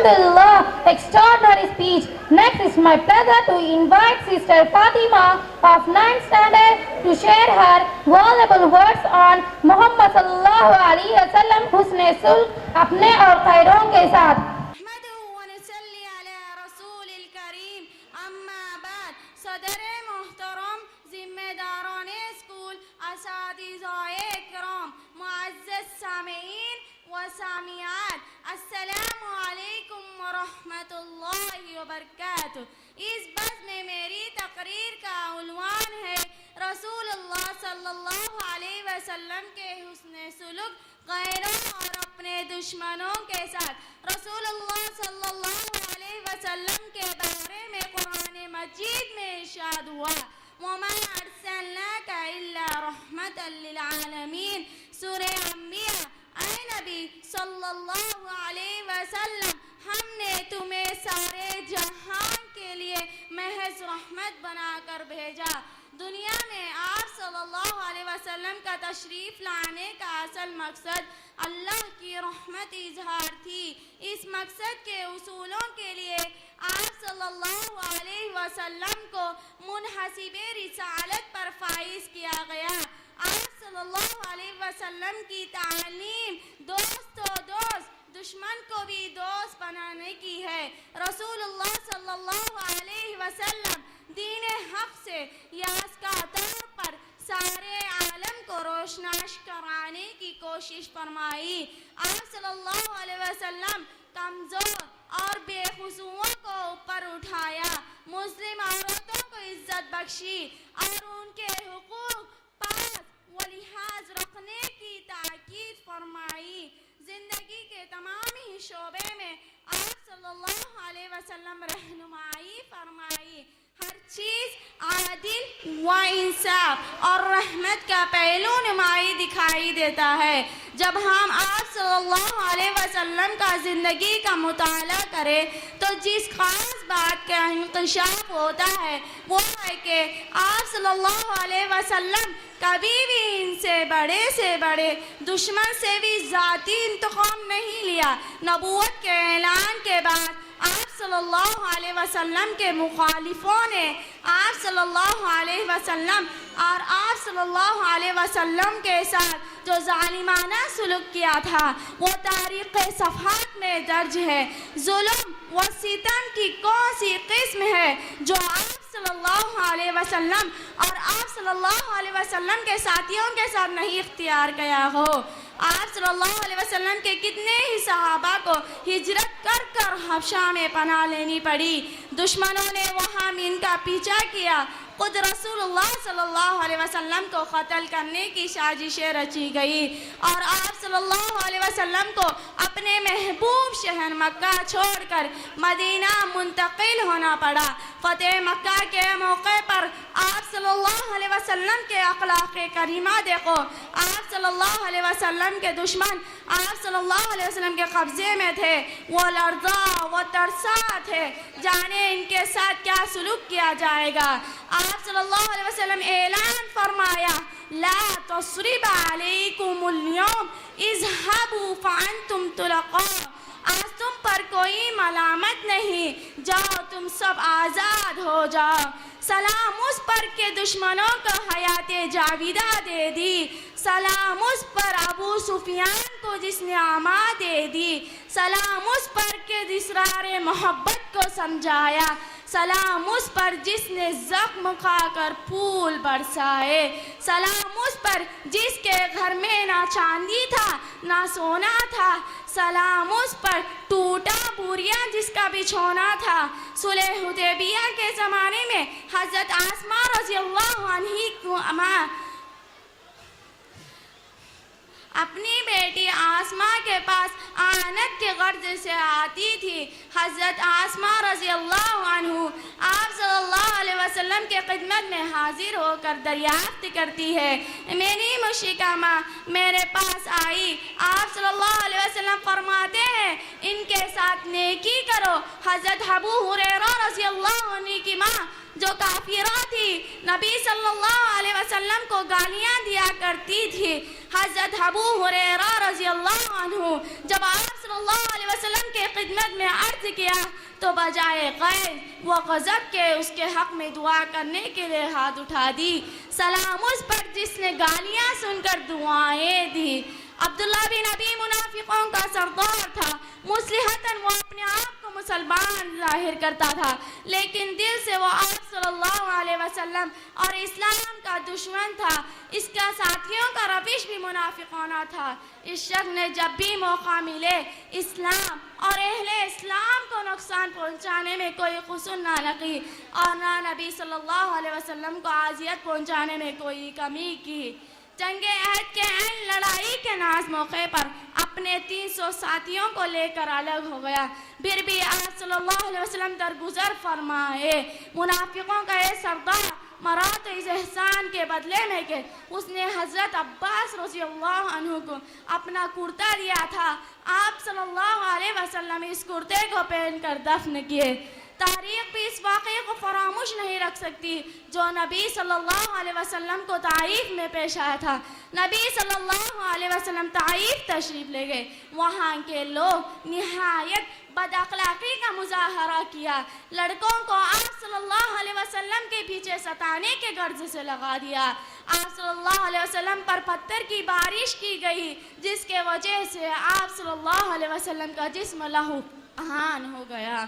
Alhamdulillah, extraordinary speech. Next, it's my pleasure to invite Sister Fatima of 9th standard to share her valuable words on Muhammad sallallahu alaihi wasallam husn sulk apne aur khairon ke saath. صدر محترم، ذمہ داران school, اساتذۂ کرام، معزز سامعین و سامعات، السلام علیکم ورحمۃ اللہ وبرکاتہ۔ اس بزم میں میری تقریر کا عنوان ہے رسول اللہ صلی اللہ علیہ وسلم کے حسن سلوک غیروں اور اپنے دشمنوں کے ساتھ۔ رسول اللہ صلی اللہ علیہ وسلم کے بارے میں قرآن مجید میں ارشاد ہوا وَمَا أَرْسَلْنَاكَ إِلَّا رَحْمَةً لِلْعَالَمِينَ، سورہ انبیاء۔ اے نبی صلی اللہ علیہ وسلم، ہم نے تمہیں سارے جہان کے لیے محض رحمت بنا کر بھیجا۔ دنیا میں آپ صلی اللہ علیہ وسلم کا تشریف لانے کا اصل مقصد اللہ کی رحمت اظہار تھی۔ اس مقصد کے اصولوں کے لیے آپ صلی اللہ علیہ وسلم کو منحسب رسالت پر فائز کیا گیا۔ آپ صلی اللہ علیہ وسلم کی تعلیم دوست تو دوست، دشمن کو بھی دوست بنانے کی ہے۔ رسول اللہ صلی اللہ علیہ وسلم دین حق سے یاسکا طور پر سارے عالم کو روشناش کرانے کی کوشش فرمائی۔ آپ صلی اللہ علیہ وسلم کمزور اور بے خصوصوں کو اوپر اٹھایا، مسلم عورتوں کو عزت بخشی اور ان کے حقوق پاس و لحاظ رکھنے کی تاکید فرمائی۔ زندگی کے تمام ہی شعبے میں آپ صلی اللہ علیہ وسلم رہنمائی فرمائی۔ ہر چیز عادل و انصاف اور رحمت کا پہلو نمائی دکھائی دیتا ہے۔ جب ہم آپ صلی اللہ علیہ وسلم کا زندگی کا مطالعہ کریں تو جس خاص بات کا انکشاف ہوتا ہے وہ ہے کہ آپ صلی اللہ علیہ وسلم کبھی بھی ان سے بڑے دشمن سے بھی ذاتی انتقام نہیں لیا۔ نبوت کے اعلان کے بعد آپ صلی اللہ علیہ وسلم کے مخالفوں نے آپ صلی اللہ علیہ وسلم اور آپ صلی اللہ علیہ وسلم کے ساتھ جو ظالمانہ سلوک کیا تھا وہ تاریخ صفحات میں درج ہے۔ ظلم و ستم کی کون سی قسم ہے جو آپ صلی اللہ علیہ وسلم اور آپ صلی اللہ علیہ وسلم کے ساتھیوں کے ساتھ نہیں اختیار کیا ہو؟ آپ صلی اللہ علیہ وسلم کے کتنے ہی صحابہ کو ہجرت کر کر حبشہ میں پناہ لینی پڑی۔ دشمنوں نے وہاں ان کا پیچھا کیا، خود رسول اللہ صلی اللہ علیہ وسلم کو قتل کرنے کی سازشیں رچی گئی اور آپ صلی اللہ علیہ وسلم کو اپنے محبوب شہر مکہ چھوڑ کر مدینہ منتقل ہونا پڑا۔ فتح مکہ کے موقع پر آپ صلی اللہ علیہ وسلم کے اخلاق کریمہ دیکھو۔ آپ صلی اللہ علیہ وسلم کے دشمن آپ صلی اللہ علیہ وسلم کے قبضے میں تھے، وہ لرزا وہ ترسا تھے، جانے ان کے ساتھ کیا سلوک کیا جائے گا۔ آپ صلی اللہ علیہ وسلم اعلان فرمایا لا تصرب علیکم اليوم اذهبوا فانتم طلقاء، آج تم پر کوئی ملامت نہیں، جاؤ تم سب آزاد ہو جاؤ۔ سلام اس پر کے دشمنوں کو حیات جاویدہ دے دی، سلام اس پر ابو سفیان کو جس نے اما دے دی، سلام اس پر کے اسرار محبت کو سمجھایا، سلام اس پر جس نے زخم کھا کر پھول برسائے، سلام اس پر جس کے گھر میں نہ چاندی تھا نہ سونا تھا، سلام اس پر ٹوٹا بوریا جس کا بچھونا تھا۔ صلح حدیبیہ کے زمانے میں حضرت آسماء رضی اللہ عنہ کو اپنی بیٹی آسماء کے پاس آنت کے غرض سے آتی تھی۔ حضرت آسماء رضی اللہ عنہ آپ صلی اللہ علیہ وسلم کے خدمت میں حاضر ہو کر دریافت کرتی ہے، میری مشرکہ ماں میرے پاس آئی، آپ صلی اللہ علیہ وسلم فرماتے ہیں ان کے ساتھ نیکی کرو۔ حضرت ابو ہریرہ رضی اللہ عنہ کی ماں جو کافرہ تھی نبی صلی اللہ علیہ وسلم کو گالیاں دیا کرتی تھی۔ حضرت ابو ہریرہ رضی اللہ عنہ جب آپ صلی اللہ علیہ وسلم کے خدمت میں عرض کیا تو بجائے غیظ و غضب کے اس کے حق میں دعا کرنے کے لیے ہاتھ اٹھا دی۔ سلام اس پر جس نے گالیاں سن کر دعائیں دی۔ عبداللہ بن ابی منافقوں کا سردار تھا، مصلحتاً وہ اپنے آپ کو مسلمان ظاہر کرتا تھا، لیکن دل سے وہ آپ صلی اللہ علیہ وسلم اور اسلام کا دشمن تھا۔ اس کا ساتھیوں کا روش بھی منافقانہ تھا۔ اس شخص نے جب بھی موقع ملے اسلام اور اہل اسلام کو نقصان پہنچانے میں کوئی قصور نہ رکھی اور نہ نبی صلی اللہ علیہ وسلم کو اذیت پہنچانے میں کوئی کمی کی۔ جنگ عہد کے عین لڑائی کے ناز موقع پر اپنے 300 ساتھیوں کو لے کر الگ ہو گیا، پھر بھی آپ صلی اللہ علیہ وسلم درگزر فرمائے۔ منافقوں کا یہ سردار مرا تو اس احسان کے بدلے میں کہ اس نے حضرت عباس رضی اللہ عنہ کو اپنا کرتا دیا تھا، آپ صلی اللہ علیہ وسلم اس کرتے کو پہن کر دفن کیے۔ تاریخ بھی اس واقعے کو فراموش نہیں رکھ سکتی جو نبی صلی اللہ علیہ وسلم کو طائف میں پیش آیا تھا۔ نبی صلی اللہ علیہ وسلم طائف تشریف لے گئے، وہاں کے لوگ نہایت بد اخلاقی کا مظاہرہ کیا، لڑکوں کو آپ صلی اللہ علیہ وسلم کے پیچھے ستانے کے غرض سے لگا دیا۔ آپ صلی اللہ علیہ وسلم پر پتھر کی بارش کی گئی، جس کے وجہ سے آپ صلی اللہ علیہ وسلم کا جسم لہو آہن ہو گیا۔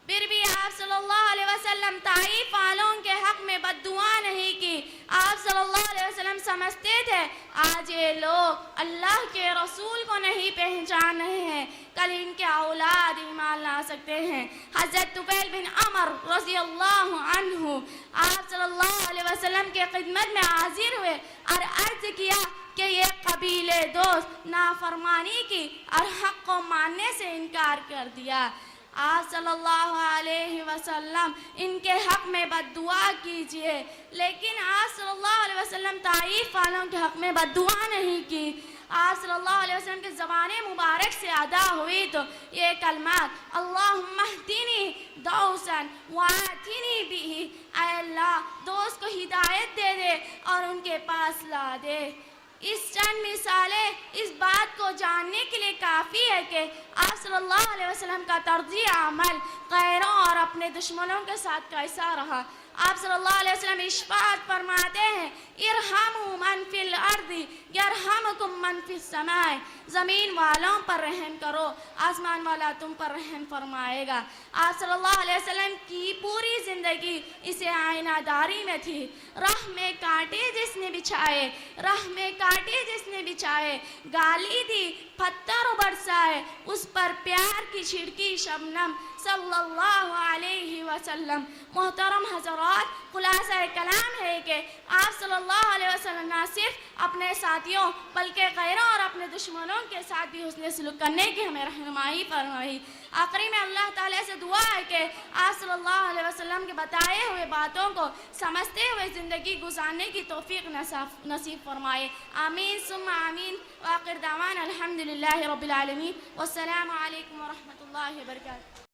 پھر بھی آپ صلی اللہ علیہ وسلم طائف والوں کے حق میں بد دعا نہیں کی۔ آپ صلی اللہ علیہ وسلم سمجھتے تھے آج یہ لوگ اللہ کے رسول کو نہیں پہچان رہے ہیں، کل ان کے اولاد ایمان لا سکتے ہیں۔ حضرت طفیل بن عمرو رضی اللہ عنہ آپ صلی اللہ علیہ وسلم کے خدمت میں حاضر ہوئے اور عرض کیا کہ یہ قبیلے دوست نافرمانی کی اور حق کو ماننے سے انکار کر دیا۔ آپ صلی اللہ علیہ وسلم ان کے حق میں بد دعا کیجئے، لیکن آپ صلی اللہ علیہ وسلم طائف والوں کے حق میں بد دعا نہیں کی۔ آپ صلی اللہ علیہ وسلم کی زبان مبارک سے ادا ہوئی تو یہ کلمات اللہم اہدنی دوسا وآتنی بہ، اے اللہ دوست کو ہدایت دے دے اور ان کے پاس لا دے۔ اس چند مثالیں اس بات کو جاننے کے لیے کافی ہے کہ آپ صلی اللہ علیہ وسلم کا طرز عمل غیروں اور اپنے دشمنوں کے ساتھ کیسا رہا۔ آپ صلی اللہ علیہ وسلم اشفاق فرماتے ہیں ارحموا من فی الارض یرحمکم من فی السماء، زمین والوں پر رحم کرو آسمان والا تم پر رحم فرمائے گا۔ آپ صلی اللہ علیہ وسلم کی پوری زندگی اسے آئینہ داری میں تھی۔ راہ میں کانٹے جس نے بچھائے، راہ میں کانٹے جس نے بچھائے، گالی دی پتھر برسائے، اس پر پیار کی چھڑکی شبنم صلی اللہ علیہ وسلم۔ محترم حضرات، خلاصہ کلام ہے کہ آپ صلی اللہ علیہ وسلم نہ صرف اپنے ساتھیوں بلکہ غیروں اور اپنے دشمنوں کے ساتھ بھی حسن سلوک کرنے کی ہمیں رہنمائی فرمائی۔ آخری میں اللہ تعالیٰ سے دعا ہے کہ آپ صلی اللہ علیہ وسلم کے بتائے ہوئے باتوں کو سمجھتے ہوئے زندگی گزارنے کی توفیق نصیب فرمائے۔ آمین ثم آمین۔ وآخر دعوانا الحمدللہ رب العالمین، والسلام علیکم ورحمۃ اللہ وبرکاتہ۔